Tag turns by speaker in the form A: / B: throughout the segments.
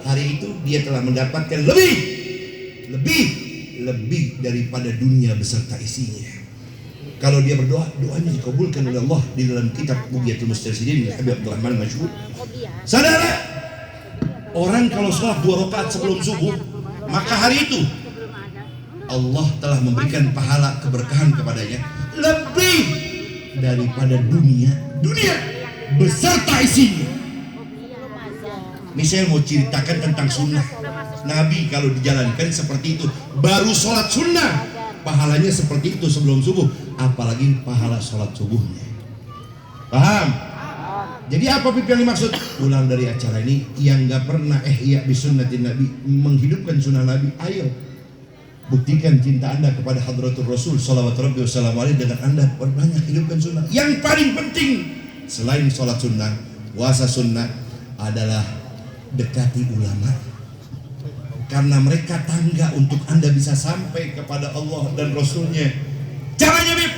A: hari itu dia telah mendapatkan lebih daripada dunia beserta isinya. Kalau dia berdoa, doanya dikabulkan oleh Allah di dalam kitab Bughyatul Mustarsyidin Habib Abdurrahman Masyhur. Saudara, orang kalau sholat 2 rakaat sebelum subuh, maka hari itu Allah telah memberikan pahala keberkahan kepadanya lebih daripada dunia beserta isinya. Ini saya mau ceritakan tentang sunnah Nabi. Kalau dijalankan seperti itu, baru sholat sunnah pahalanya seperti itu sebelum subuh, apalagi pahala sholat subuhnya. Paham? Jadi apa yang dimaksud? Pulang dari acara ini yang gak pernah ihya bisunnatin Nabi, menghidupkan sunnah Nabi, ayo buktikan cinta anda kepada hadratul Rasul sallallahu alaihi wasallam dengan anda perbanyak hidupkan sunnah. Yang paling penting selain sholat sunnah, puasa sunnah adalah dekati ulama, karena mereka tangga untuk anda bisa sampai kepada Allah dan Rasulnya. Caranya Bib,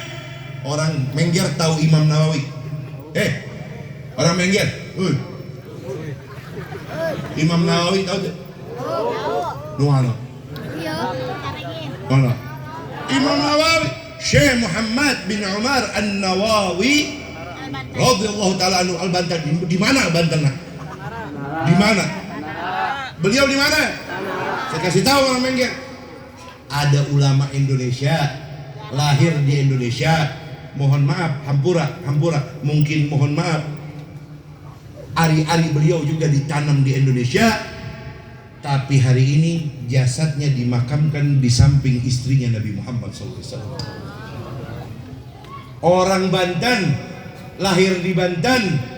A: orang Mengger tahu Imam Nawawi? Orang Mengger, Imam Nawawi tahu tak? Nuhana mana? Imam Nawawi, Syekh Muhammad bin Umar An-Nawawi radhiyallahu taala anhu Al-Bantan. Di mana Banten? Di mana? Beliau di mana? Saya kasih tahu orang Mengger. Ada ulama Indonesia, lahir di Indonesia. Mohon maaf, hampura. Mungkin mohon maaf, ari-ari beliau juga ditanam di Indonesia. Tapi hari ini jasadnya dimakamkan di samping istrinya Nabi Muhammad SAW. Orang Banten, lahir di Banten,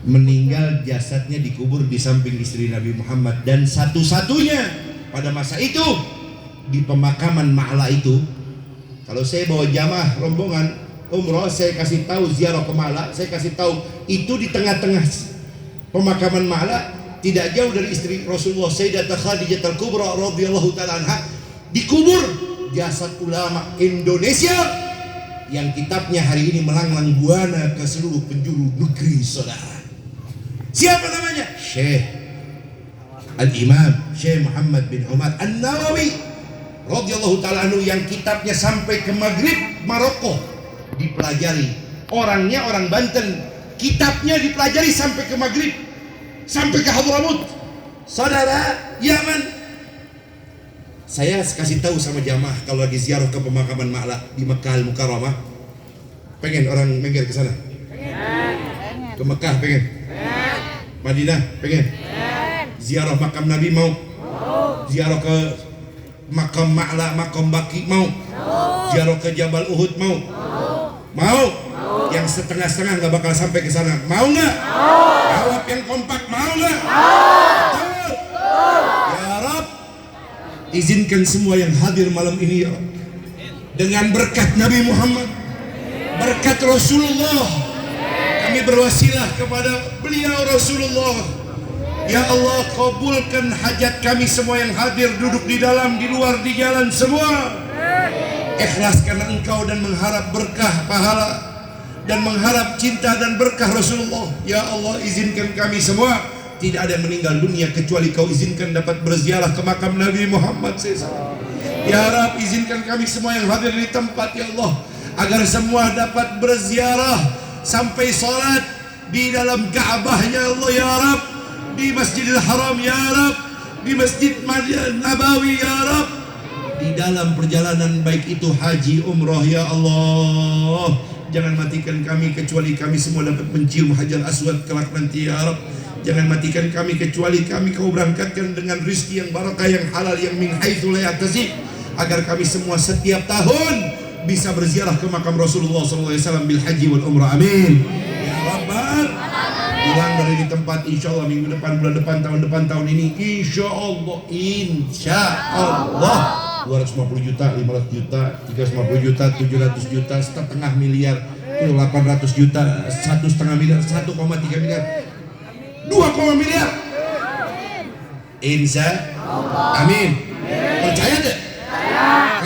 A: meninggal jasadnya dikubur di samping istri Nabi Muhammad. Dan satu-satunya pada masa itu di pemakaman Ma'la itu, kalau saya bawa jamaah rombongan umroh, saya kasih tahu ziarah ke Ma'la, saya kasih tahu itu di tengah-tengah pemakaman Ma'la, tidak jauh dari istri Rasulullah Sayyidatah Khadijah Al-Kubra radhiyallahu ta'ala anha, dikubur jasad ulama Indonesia yang kitabnya hari ini melanglang buana ke seluruh penjuru negeri, saudara. Siapa namanya? Syekh Al-Imam Syekh Muhammad bin Umar An-Nawawi radhiyallahu ta'ala anhu, yang kitabnya sampai ke Maghrib, Maroko dipelajari. Orangnya orang Banten, kitabnya dipelajari sampai ke Maghrib, sampai ke Hadramut, saudara, Yaman. Saya kasih tahu sama jamaah kalau lagi ziarah ke pemakaman Ma'la di Mekah Al-Mukarramah. Pengen orang Mengger ke sana? Ke Mekah pengen? Madinah pengen? Ziarah makam Nabi mau? Ziarah ke makam Ma'la, makam Baki mau? Ziarah ke Jabal Uhud mau? Mau? Yang setengah-setengah nggak bakal sampai ke sana, mau nggak? Jawab yang kompak, mau nggak? Ya Rab, izinkan semua yang hadir malam ini ya Rab, dengan berkat Nabi Muhammad, berkat Rasulullah, kami berwasilah kepada beliau Rasulullah. Ya Allah, kabulkan hajat kami semua yang hadir, duduk di dalam, di luar, di jalan semua. Ikhlas karena Engkau dan mengharap berkah pahala dan mengharap cinta dan berkah Rasulullah. Ya Allah, izinkan kami semua, tidak ada yang meninggal dunia kecuali Kau izinkan dapat berziarah ke makam Nabi Muhammad SAW. Ya Rab, izinkan kami semua yang hadir di tempat ya Allah, agar semua dapat berziarah sampai sholat di dalam Ka'bahnya Allah ya Rab, di Masjidil Haram ya Rab, di Masjid Nabawi ya Rab, di dalam perjalanan baik itu haji umrah ya Allah. Jangan matikan kami kecuali kami semua dapat mencium Hajar Aswad kelak nanti ya Rab. Jangan matikan kami kecuali kami Kau berangkatkan dengan rizki yang barakah, yang halal, yang min haitsu la yahtasib, agar kami semua setiap tahun bisa berziarah ke makam Rasulullah SAW bil haji wal umrah. Amin ya Rabbal. Pulang dari di tempat insyaallah minggu depan, bulan depan, tahun depan, tahun ini insyaallah 250 juta, 500 juta, 350 juta, 700 juta, setengah miliar, 800 juta, 1,5 miliar, 1,3 miliar, 2 miliar. Insya Allah. Amin. Percaya tak?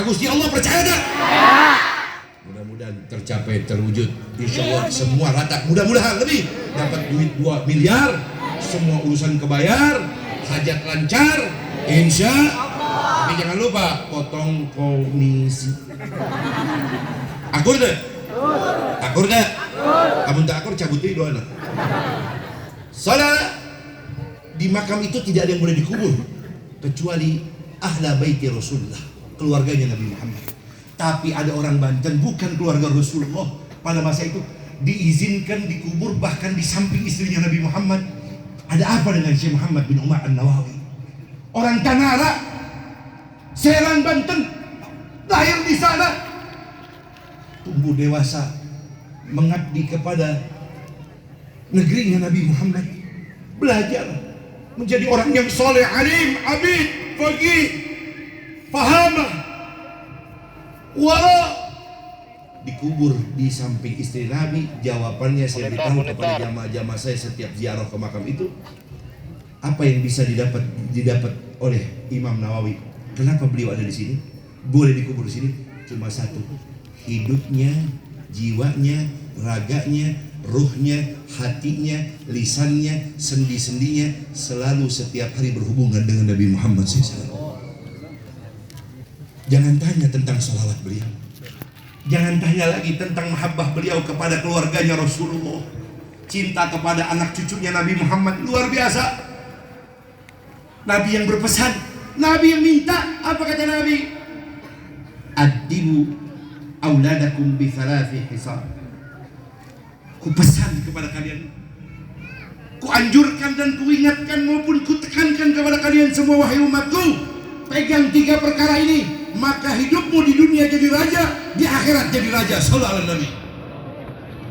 A: Gusti Allah percaya tak? Mudah-mudahan tercapai, terwujud. Insya Allah semua rata. Mudah-mudahan lebih dapat duit 2 miliar. semua urusan kebayar, hajat lancar, insya Allah. Tapi jangan lupa potong komisi. Akur deh? Akur deh? Kamu tak akur, cabut deh doa. Saudara, di makam itu tidak ada yang boleh dikubur kecuali ahla baiti Rasulullah, keluarganya Nabi Muhammad. Tapi ada orang Banten bukan keluarga Rasulullah pada masa itu diizinkan dikubur bahkan di samping istrinya Nabi Muhammad. Ada apa dengan Syekh Muhammad bin Umar An-Nawawi? Orang Tanara, Serang, Banten, lahir di sana, tumbuh dewasa mengabdi kepada negerinya Nabi Muhammad, belajar menjadi orang yang soleh, alim, abid, faqih, fahamah, wara, dikubur di samping istri Nabi. Jawabannya saya beritahu kepada jamaah-jamaah saya setiap ziarah ke makam itu, apa yang bisa didapat oleh Imam Nawawi? Kenapa beliau ada di sini? Boleh dikubur di sini? Cuma satu, hidupnya, jiwanya, raganya, ruhnya, hatinya, lisannya, sendi-sendinya selalu setiap hari berhubungan dengan Nabi Muhammad SAW. Jangan tanya tentang salawat beliau, jangan tanya lagi tentang mahabbah beliau kepada keluarganya Rasulullah, cinta kepada anak cucunya Nabi Muhammad luar biasa. Nabi yang berpesan, Nabi yang minta. Apa kata Nabi? Addibu auladakum bi thalathi hisab. Ku pesan kepada kalian, ku anjurkan dan ku ingatkan maupun ku tekankan kepada kalian semua wahai umatku, pegang 3 perkara ini, maka hidupmu di dunia jadi raja, di akhirat jadi raja. Sallallahu alaihi Nabi.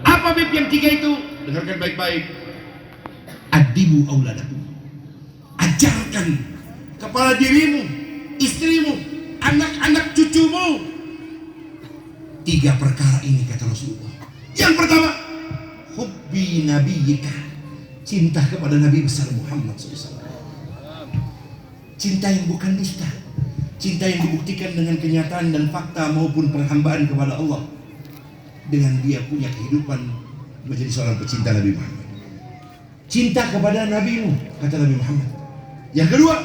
A: Apa bab yang 3 itu? Dengarkan baik-baik. Adibu auladakum. Ajarkan kepada dirimu, istrimu, anak-anak cucumu 3 perkara ini, kata Rasulullah. Yang pertama, hubbi nabiyika, cinta kepada Nabi besar Muhammad SAW. Cinta yang bukan dusta, cinta yang dibuktikan dengan kenyataan dan fakta maupun penghambaan kepada Allah. Dengan dia punya kehidupan menjadi seorang pecinta Nabi Muhammad. Cinta kepada nabimu, kata Nabi Muhammad. Yang kedua,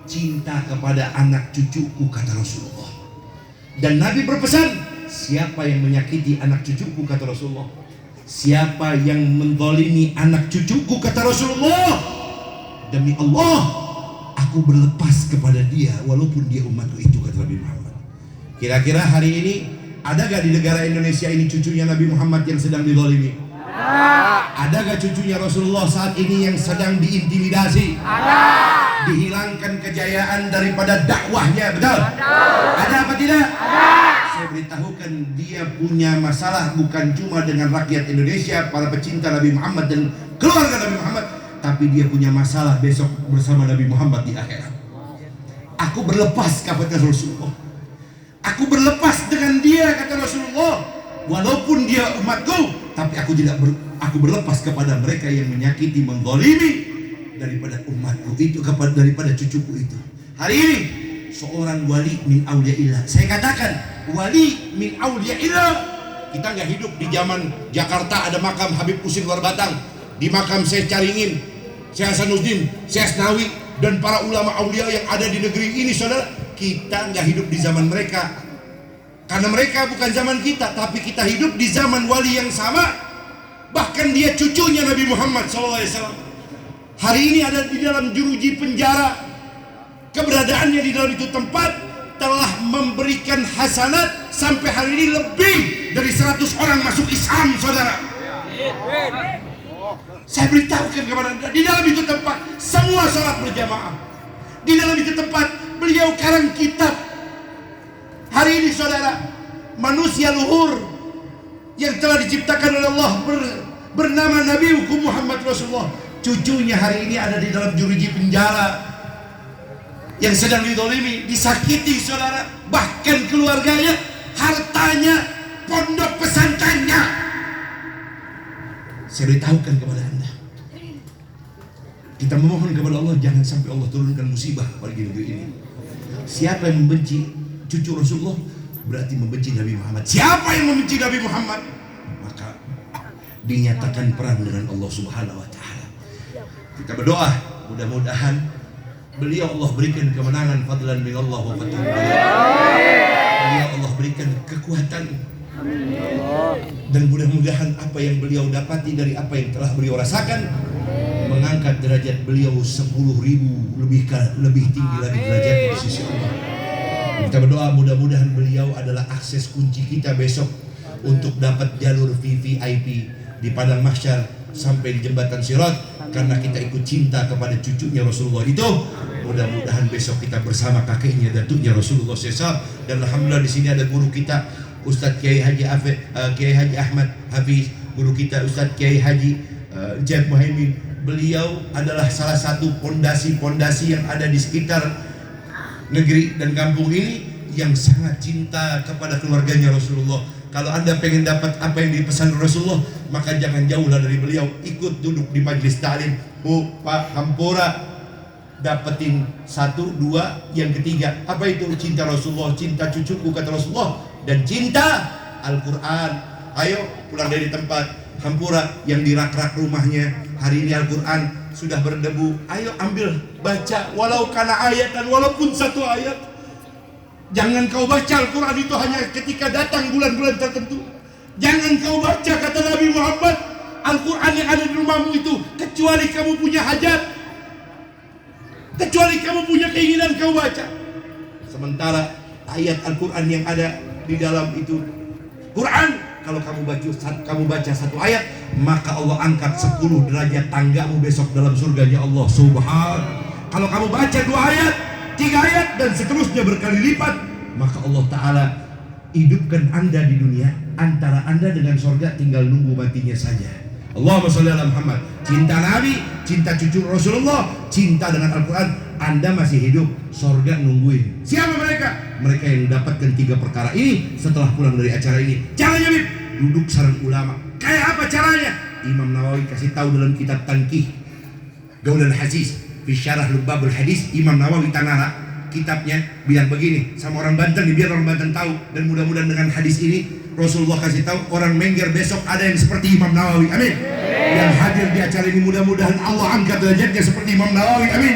A: cinta kepada anak cucuku, kata Rasulullah. Dan Nabi berpesan, siapa yang menyakiti anak cucuku, kata Rasulullah, siapa yang menzalimi anak cucuku, kata Rasulullah, demi Allah aku berlepas kepada dia walaupun dia umatku itu, kata Nabi Muhammad. Kira-kira hari ini ada gak di negara Indonesia ini cucunya Nabi Muhammad yang sedang dizalimi? Ada gak cucunya Rasulullah saat ini yang sedang diintimidasi? Dihilangkan kejayaan daripada dakwahnya, betul? Ada apa tidak? Saya beritahukan, dia punya masalah bukan cuma dengan rakyat Indonesia, para pecinta Nabi Muhammad dan keluarga Nabi Muhammad, tapi dia punya masalah besok bersama Nabi Muhammad di akhirat. Aku berlepas, kata Rasulullah. Aku berlepas dengan dia, kata Rasulullah. Walaupun dia umatku, tapi aku berlepas kepada mereka yang menyakiti, menzalimi daripada umatku itu, daripada cucuku itu. Hari ini seorang wali min auliyaillah. Saya katakan wali min auliyaillah. Kita nggak hidup di zaman Jakarta ada makam Habib Husin Luar Batang, di makam Syekh Caringin, Syekh Hasanuddin, Syekh Asnawi dan para ulama aulia yang ada di negeri ini, saudara. Kita nggak hidup di zaman mereka, karena mereka bukan zaman kita, tapi kita hidup di zaman wali yang sama. Bahkan dia cucunya Nabi Muhammad SAW. Hari ini ada di dalam jeruji penjara. Keberadaannya di dalam itu tempat telah memberikan hasanat sampai hari ini lebih dari 100 orang masuk Islam, saudara. Saya beritahukan kepada Anda, di dalam itu tempat semua salat berjamaah. Di dalam itu tempat beliau karang kitab. Hari ini, saudara, manusia luhur yang telah diciptakan oleh Allah bernama Nabi Hukum Muhammad Rasulullah, cucunya hari ini ada di dalam jeruji penjara, yang sedang dizalimi, disakiti, saudara. Bahkan keluarganya, hartanya, pondok pesantrennya. Saya beritahukan kepada Anda, kita memohon kepada Allah jangan sampai Allah turunkan musibah bagi negeri ini. Siapa yang membenci cucu Rasulullah berarti membenci Nabi Muhammad. Siapa yang membenci Nabi Muhammad, maka dinyatakan perang dengan Allah Subhanahu wa taala. Kita berdoa mudah-mudahan beliau Allah berikan kemenangan, fadlan min Allah wa fatun. Beliau Allah berikan kekuatan. Dan mudah-mudahan apa yang beliau dapati dari apa yang telah beliau rasakan mengangkat derajat beliau 10.000 lebih tinggi lagi derajatnya di sisi Allah. Kita berdoa mudah-mudahan beliau adalah akses kunci kita besok untuk dapat jalur VVIP di padang mahsyar sampai di jembatan Sirat, karena kita ikut cinta kepada cucunya Rasulullah itu. Mudah-mudahan besok kita bersama kakeknya, datuknya Rasulullah SAW. Dan alhamdulillah di sini ada guru kita Ustadz Kiai Haji Ahmad Hafiz, guru kita Ustadz Kiai Haji Jaid Muhaimin. Beliau adalah salah satu pondasi-pondasi yang ada di sekitar negeri dan kampung ini yang sangat cinta kepada keluarganya Rasulullah. Kalau Anda pengen dapat apa yang dipesan Rasulullah, maka jangan jauhlah dari beliau. Ikut duduk di majlis ta'lim. Bu, Pak, Hampura, dapetin 1, 2, yang ketiga. Apa itu? Cinta Rasulullah, cinta cucuku kata Rasulullah, dan cinta Al-Quran. Ayo pulang dari tempat Hampura yang di rak-rak rumahnya, hari ini Al-Quran sudah berdebu. Ayo ambil, baca, walau kana ayatan, walaupun 1 ayat. Jangan kau baca Al-Quran itu hanya ketika datang bulan-bulan tertentu. Jangan kau baca, kata Nabi Muhammad, Al-Quran yang ada di rumahmu itu kecuali kamu punya hajat, kecuali kamu punya keinginan kau baca. Sementara ayat Al-Quran yang ada di dalam itu Quran, kalau kamu baca 1 ayat, maka Allah angkat 10 derajat tanggamu besok dalam surganya Allah Subhanahu. Kalau kamu baca 2 ayat, 3 ayat, dan seterusnya berkali lipat, maka Allah Ta'ala hidupkan Anda di dunia. Antara Anda dengan surga tinggal nunggu matinya saja. Allahumma sholli ala Muhammad. Cinta Nabi, cinta cucu Rasulullah, cinta dengan Al-Quran. Anda masih hidup, surga nungguin. Siapa mereka? Mereka yang mendapatkan 3 perkara ini setelah pulang dari acara ini. Caranya Bib, duduk sareng ulama. Kayak apa caranya? Imam Nawawi kasih tahu dalam kitab Tanqih Gaulul Hadis fi Syarah Lubabul Hadis. Imam Nawawi Tanara kitabnya bilang begini sama orang Banten, biar orang Banten tahu. Dan mudah-mudahan dengan hadis ini Rasulullah kasih tahu orang Mengger besok ada yang seperti Imam Nawawi. Amin. Yang hadir di acara ini mudah-mudahan Allah angkat derajatnya seperti Imam Nawawi. Amin.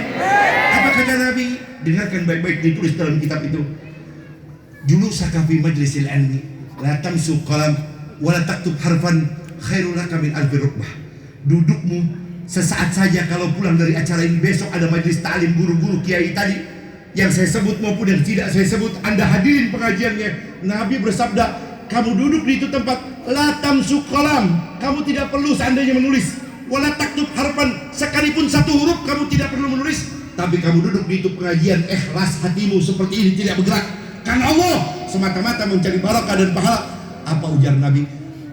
A: Apa kata Nabi? Dengarkan baik-baik, ditulis dalam kitab itu. Julusaka fi majlisil ilmi la tamsu qalam wa la taktub harfan khairul laka min alfi rukbah. Dudukmu sesaat saja kalau pulang dari acara ini, besok ada majlis ta'lim guru-guru kiai tadi yang saya sebut maupun yang tidak saya sebut, Anda hadirin pengajiannya. Nabi bersabda, kamu duduk di itu tempat, la tamsu qalam, kamu tidak perlu seandainya menulis, wala taktub harfan, sekalipun 1 huruf kamu tidak perlu menulis, tapi kamu duduk di itu pengajian ikhlas hatimu seperti ini, tidak bergerak karena Allah semata-mata mencari barakah dan pahala. Apa ujar Nabi?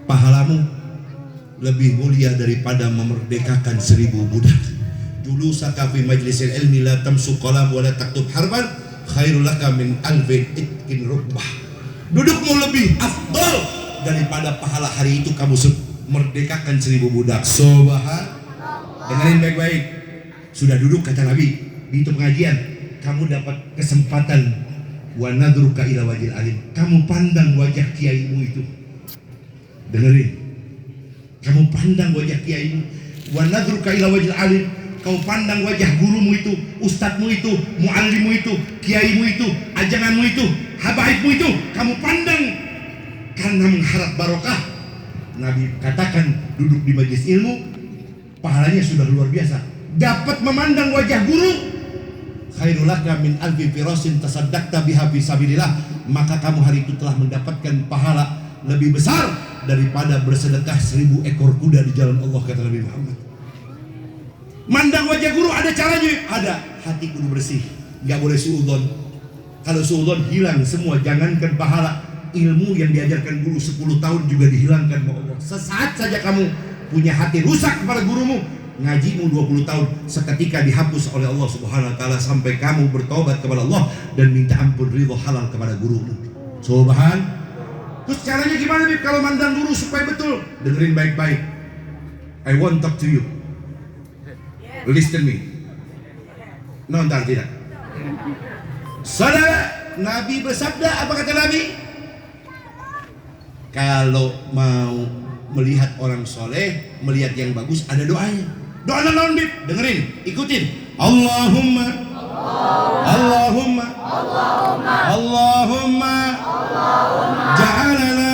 A: Pahalamu lebih mulia daripada memerdekakan 1000 budak. Dulu sakafi majlisil ilmi la tamsu qalam wa la taktub harfan khairul laka min alfin itkin rukbah. Dudukmu lebih afdal daripada pahala hari itu kamu merdekakan 1000 budak. Subhan. Dengerin baik-baik. Sudah duduk kata Nabi di itu pengajian, kamu dapat kesempatan wa nadruka ila wajil alim. Kamu pandang wajah kiaimu itu. Dengerin. Kamu pandang wajah kiaimu, wa nadruka ila wajil alim. Kau pandang wajah gurumu itu, ustadzmu itu, muallimmu itu, kiaimu itu, ajanganmu itu, habaibmu itu. Kamu pandang karena mengharap barokah. Nabi katakan duduk di majelis ilmu pahalanya sudah luar biasa. Dapat memandang wajah guru, khairul laka min alfi firasin tasaddaqta biha fi sabilillah. Maka kamu hari itu telah mendapatkan pahala lebih besar daripada bersedekah 1000 ekor kuda di jalan Allah, kata Nabi Muhammad. Mandang wajah guru ada caranya, ada. Hati kudu bersih, nggak boleh suudzon. Kalau suudzon hilang semua. Jangankan pahala, ilmu yang diajarkan guru 10 tahun juga dihilangkan oleh Allah. Sesaat saja kamu punya hati rusak kepada gurumu, ngajimu 20 tahun seketika dihapus oleh Allah Subhanahu wa taala sampai kamu bertobat kepada Allah dan minta ampun ridho halal kepada gurumu. Subhan. Terus caranya gimana nih kalau mandang guru supaya betul? Dengerin baik-baik. I want talk to you. Listen me. No, entar tidak. Saudara, Nabi bersabda, apa kata Nabi? Kalau mau melihat orang soleh, melihat yang bagus, ada doanya. Doa naon Bib? Dengerin, ikutin. Allahumma Allahumma Allahumma ja'alana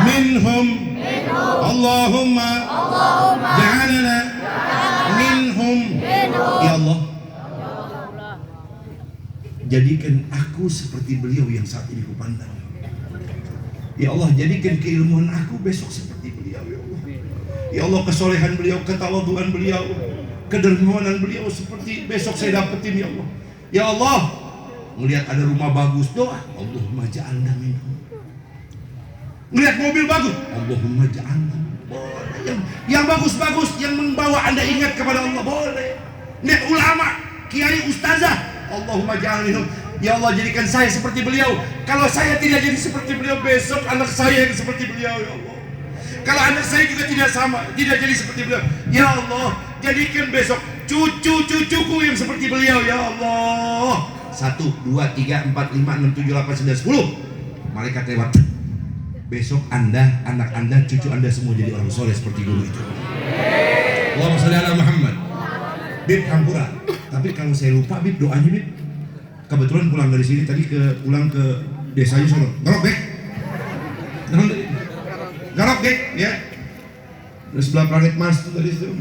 A: minhum Allahumma ja'alana minhum. Ya Allah, jadikan aku seperti beliau yang saat ini kupandang. Ya Allah, jadikan keilmuan aku besok seperti beliau. Ya Allah, ya Allah, kesolehan beliau, ketawaduan beliau, kedermawanan beliau seperti besok saya dapetin. Ya Allah, ya Allah, melihat ada rumah bagus, doa Allahumma ja'alna minhum. Melihat mobil bagus, Allahumma ja'alna. Boleh. Yang bagus-bagus, yang membawa Anda ingat kepada Allah, boleh. Lihat ulama, kiai, ustazah, Allahumma ja'alna minhum. Ya Allah, jadikan saya seperti beliau. Kalau saya tidak jadi seperti beliau, besok anak saya yang seperti beliau. Ya Allah, kalau anak saya juga tidak sama, tidak jadi seperti beliau, ya Allah, jadikan besok cucu-cucuku yang seperti beliau. Ya Allah. 1, 2, 3, 4, 5, 6, 7, 8, 9, 10. Malaikat lewat. Besok Anda, anak Anda, cucu Anda semua jadi orang soleh seperti dulu itu. Allahumma sholli ala Muhammad. Bib hampura. Tapi kalau saya lupa Bib, doanya Bib. Kebetulan pulang dari sini tadi pulang ke desanya sono. Garok Bek. Garok Bek ya. Di sebelah planet Mars itu tadi itu.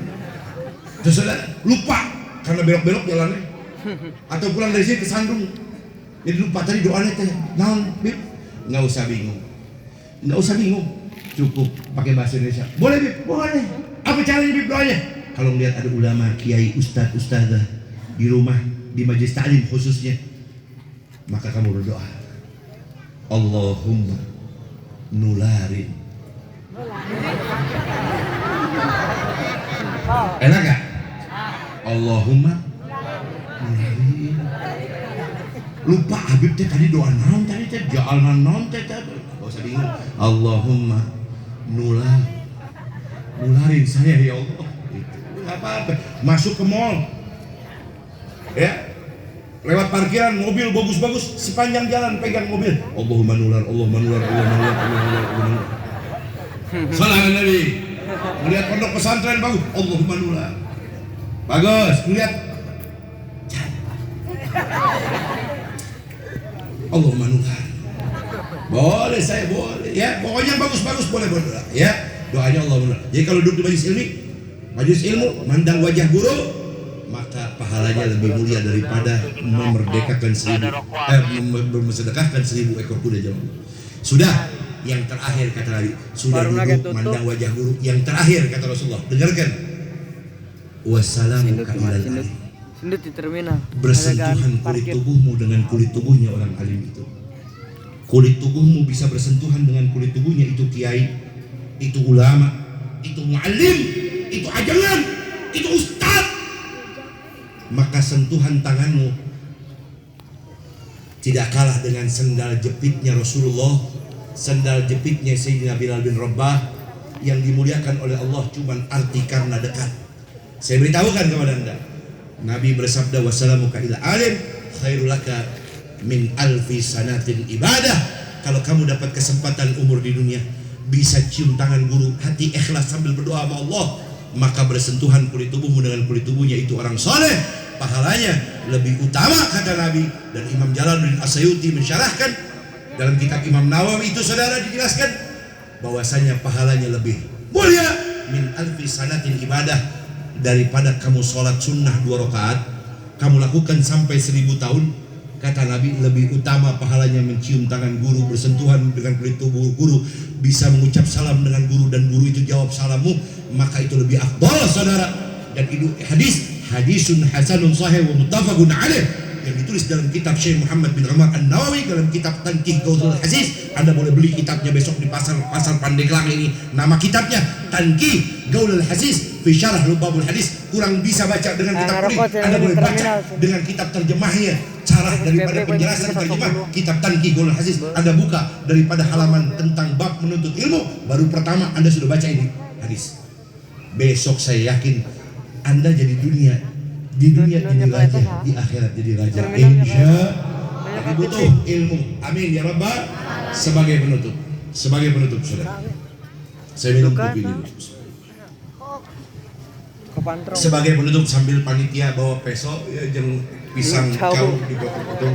A: Terus lupa karena belok-belok jalannya. Atau pulang dari sini ke Sandung. Jadi lupa tadi doanya teh. Naon Bib? Enggak usah bingung. Enggak usah bingung, cukup pakai bahasa Indonesia. Boleh Bib? Boleh. Apa caranya Bib doanya? Kalau melihat ada ulama, kiai, ustadz, ustazah di rumah, di majelis ta'lim khususnya, maka kamu berdoa, Allahumma nularin. Enak gak? Allahumma nularin. Lupa Habib teh tadi doa naon tadi teh, ja'alna naon teh tadi. Usah bingung. Allahumma nularin saya ya Allah. Itu nggak apa-apa. Masuk ke mall, ya, lewat parkiran mobil bagus-bagus, sepanjang jalan pegang mobil. Allahumma nular, Allahumma nular, Allahumma nular, Allahumma nular, Allahumma nular. Salam Nabi. Melihat pondok pesantren bagus, Allahumma nular. Bagus. Melihat Allahumma nular. Boleh, saya boleh ya, pokoknya bagus-bagus boleh berdoa ya. Doanya Allah benar. Jadi kalau duduk di majelis ilmu, mandang wajah guru, maka pahalanya lebih mulia daripada memerdekakan memsedekahkan 1000 ekor kuda jalan. Sudah, yang terakhir kata Nabi, sudah duduk mandang wajah guru, yang terakhir kata Rasulullah, dengarkan, wassalamu ilal alim. Bersentuhan kulit tubuhmu dengan kulit tubuhnya orang alim itu. Kulit tubuhmu bisa bersentuhan dengan kulit tubuhnya itu kiai, itu ulama, itu muallim, itu ajangan, itu ustaz. Maka sentuhan tanganmu tidak kalah dengan sendal jepitnya Rasulullah, sendal jepitnya Sayyidina Bilal bin Rabah yang dimuliakan oleh Allah cuman arti karena dekat. Saya beritahukan kepada Anda, Nabi bersabda, wassalamuka ila alim khairul laka min alfi sanatin ibadah. Kalau kamu dapat kesempatan umur di dunia bisa cium tangan guru, hati ikhlas sambil berdoa sama Allah, maka bersentuhan kulit tubuhmu dengan kulit tubuhnya itu orang soleh, pahalanya lebih utama kata Nabi. Dan Imam Jalaluddin As-Suyuti mensyarahkan dalam kitab Imam Nawawi itu, saudara, dijelaskan bahwasanya pahalanya lebih mulia min alfi sanatin ibadah, daripada kamu sholat sunnah 2 rakaat kamu lakukan sampai 1000 tahun. Kata Nabi, lebih utama pahalanya mencium tangan guru, bersentuhan dengan kulit tubuh guru, bisa mengucap salam dengan guru dan guru itu jawab salammu, maka itu lebih afdal, saudara. Dan itu hadisun hasanun sahih wa muttafaqun alaih yang ditulis dalam kitab Syekh Muhammad bin Umar An-Nawawi dalam kitab Tanqih Gaulul Aziz. Anda boleh beli kitabnya besok di pasar Pandeglang ini. Nama kitabnya Tanqih Gaulul Aziz fi Syarah Lubabul Hadis. Kurang bisa baca dengan kitab kuning, Anda boleh baca dengan kitab terjemahnya. Cara daripada penjelasan terjemah kitab Tanqih Gaulul Aziz, Anda buka daripada halaman tentang bab menuntut ilmu, baru pertama Anda sudah baca ini hadis. Besok saya yakin Anda jadi di dunia jadi raja, di akhirat jadi raja. Insya tapi butuh ilmu. Amin ya Rabbal. Sebagai penutup saudara, saya minum kopi dulu. Sebagai penutup sambil panitia bawa peso ya jeung pisang kau dipotong-potong.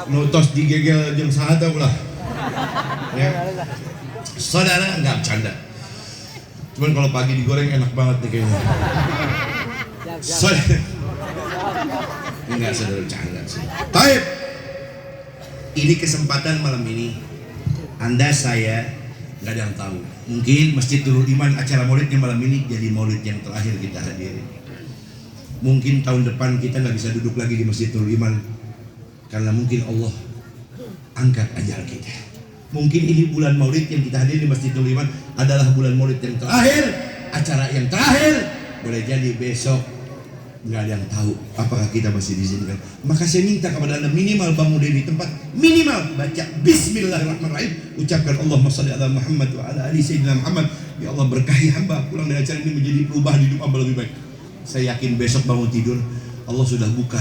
A: Nutos digegel jeung sahada ulah. Ya. Saudara enggak bercanda. Cuman kalau pagi digoreng enak banget nih kayaknya. Saudara. Enggak saudara bercanda sih. Baik. Ini kesempatan malam ini. Anda saya nggak ada yang tahu. Mungkin Masjid Nurul Iman acara maulidnya malam ini jadi maulid yang terakhir kita hadiri. Mungkin tahun depan kita nggak bisa duduk lagi di Masjid Nurul Iman karena mungkin Allah angkat ajal kita. Mungkin ini bulan maulid yang kita hadiri di Masjid Nurul Iman adalah bulan maulid yang terakhir, acara yang terakhir. Boleh jadi besok nggak ada yang tahu apakah kita masih diizinkan. Maka saya minta kepada Anda minimal bangun dari tempat, minimal baca Bismillahirrahmanirrahim, ucapkan Allahumma shalli ala Muhammad wa ala ali sayyidina Muhammad. Ya Allah berkahi hamba pulang dari acara ini menjadi perubahan hidup hamba lebih baik. Saya yakin besok bangun tidur Allah sudah buka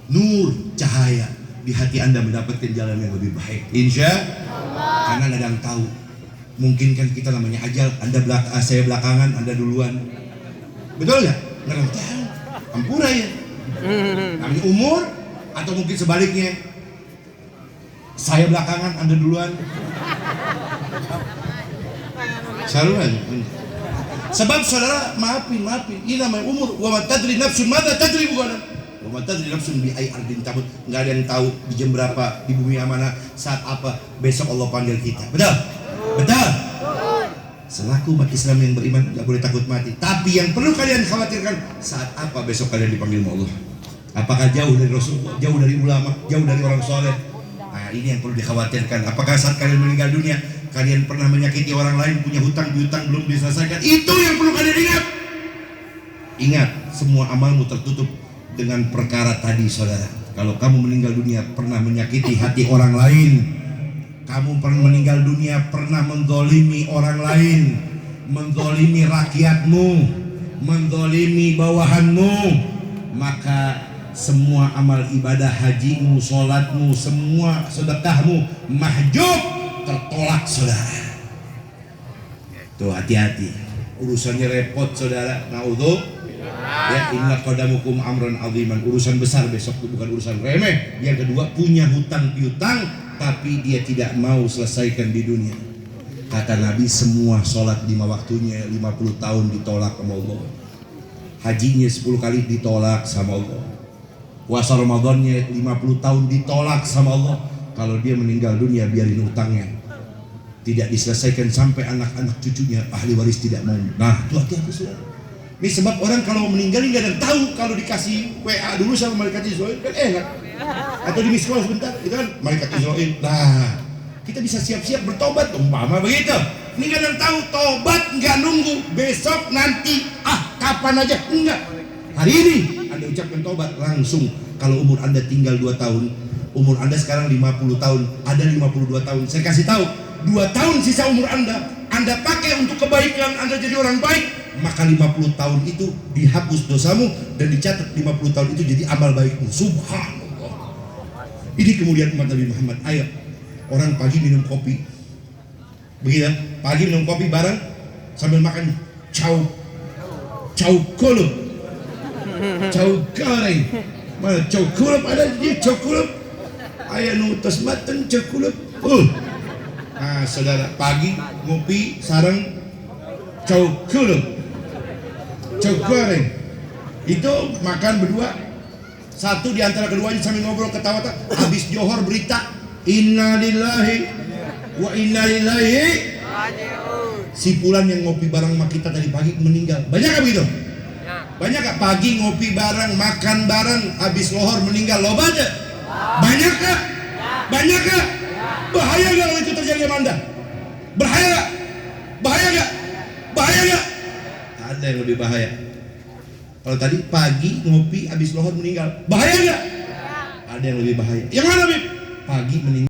A: nur cahaya di hati Anda mendapatkan jalan yang lebih baik. Insya Allah. Karena ada yang tahu. Mungkin kan kita namanya ajal, saya belakangan, Anda duluan. Betul nggak? Nggak ada yang tahu. Ampura ya. Namanya umur atau mungkin sebaliknya. Saya belakangan, Anda duluan. Saluran. Sebab saudara maafin. Ini namanya umur. Wa ma tadri nafsun madza tadri bukan. Wa ma tadri nafsun bi ai ardin tamut. Enggak ada yang tahu di jam berapa, di bumi mana, saat apa besok Allah panggil kita. Betul? Betul. Selaku umat Islam yang beriman tidak boleh takut mati. Tapi yang perlu kalian khawatirkan saat apa besok kalian dipanggil Allah. Apakah jauh dari Rasulullah, jauh dari ulama, jauh dari orang soleh? Nah ini yang perlu dikhawatirkan. Apakah saat kalian meninggal dunia kalian pernah menyakiti orang lain, punya hutang piutang belum diselesaikan? Itu yang perlu kalian ingat. Ingat, semua amalmu tertutup dengan perkara tadi saudara. Kalau kamu meninggal dunia pernah menyakiti hati orang lain, kamu pernah meninggal dunia pernah menzalimi orang lain, menzalimi rakyatmu, menzalimi bawahanmu, maka semua amal ibadah hajimu, sholatmu, semua sedekahmu mahjub, tertolak saudara. Tuh hati-hati, urusannya repot saudara. Naudzu ya, inna qadamukum amran aziman, urusan besar besok, bukan urusan remeh. Yang kedua, punya hutang piutang tapi dia tidak mau selesaikan di dunia. Kata Nabi, semua sholat 5 waktunya 50 tahun ditolak sama Allah. Hajinya 10 kali ditolak sama Allah. Puasa Ramadannya 50 tahun ditolak sama Allah. Kalau dia meninggal dunia biarin utangnya tidak diselesaikan sampai anak-anak cucunya ahli waris tidak mau. Nah itu hati-hati saudara. Ini sebab orang kalau meninggal nggak ada yang tahu. Kalau dikasih WA dulu sama malaikat Israel kan enak. Atau di miss call sebentar, itu kan malaikat Israel. Nah, kita bisa siap-siap bertobat, umpama begitu. Ini nggak ada yang tahu, tobat nggak nunggu besok nanti, kapan aja, enggak. Hari ini Anda ucapkan tobat langsung. Kalau umur Anda tinggal 2 tahun, umur Anda sekarang 50 tahun, ada 52 tahun. Saya kasih tahu, 2 tahun sisa umur Anda pakai untuk kebaikan, Anda jadi orang baik, maka 50 tahun itu dihapus dosamu dan dicatat 50 tahun itu jadi amal baikmu. Subhanallah. Ini kemudian umat Nabi Muhammad. Ayo, orang pagi minum kopi, begitu? Pagi minum kopi bareng sambil makan cau kulup, cau goreng. Mana cau kulup ada di cau kulup? Ayah nutas mateng cau kulup. Nah, saudara pagi ngopi sareng cau kulup, cau goreng. Itu makan berdua. Satu di antara keduanya sambil ngobrol ketawa, habis johor berita inna lillahi wa inna ilaihi raji'un. Si Fulan yang ngopi bareng sama kita tadi pagi meninggal. Banyak gak begitu? Banyak gak pagi ngopi bareng, makan bareng, habis lohor meninggal? Lo banyak? Banyak gak? Banyak gak? Bahaya gak kalau itu terjadi sama Anda? Bahaya gak? Bahaya gak? Bahaya gak? Ada yang lebih bahaya. Kalau tadi pagi ngopi habis lohor meninggal, bahaya nggak? Ada yang lebih bahaya. Yang mana Bib? Pagi meninggal.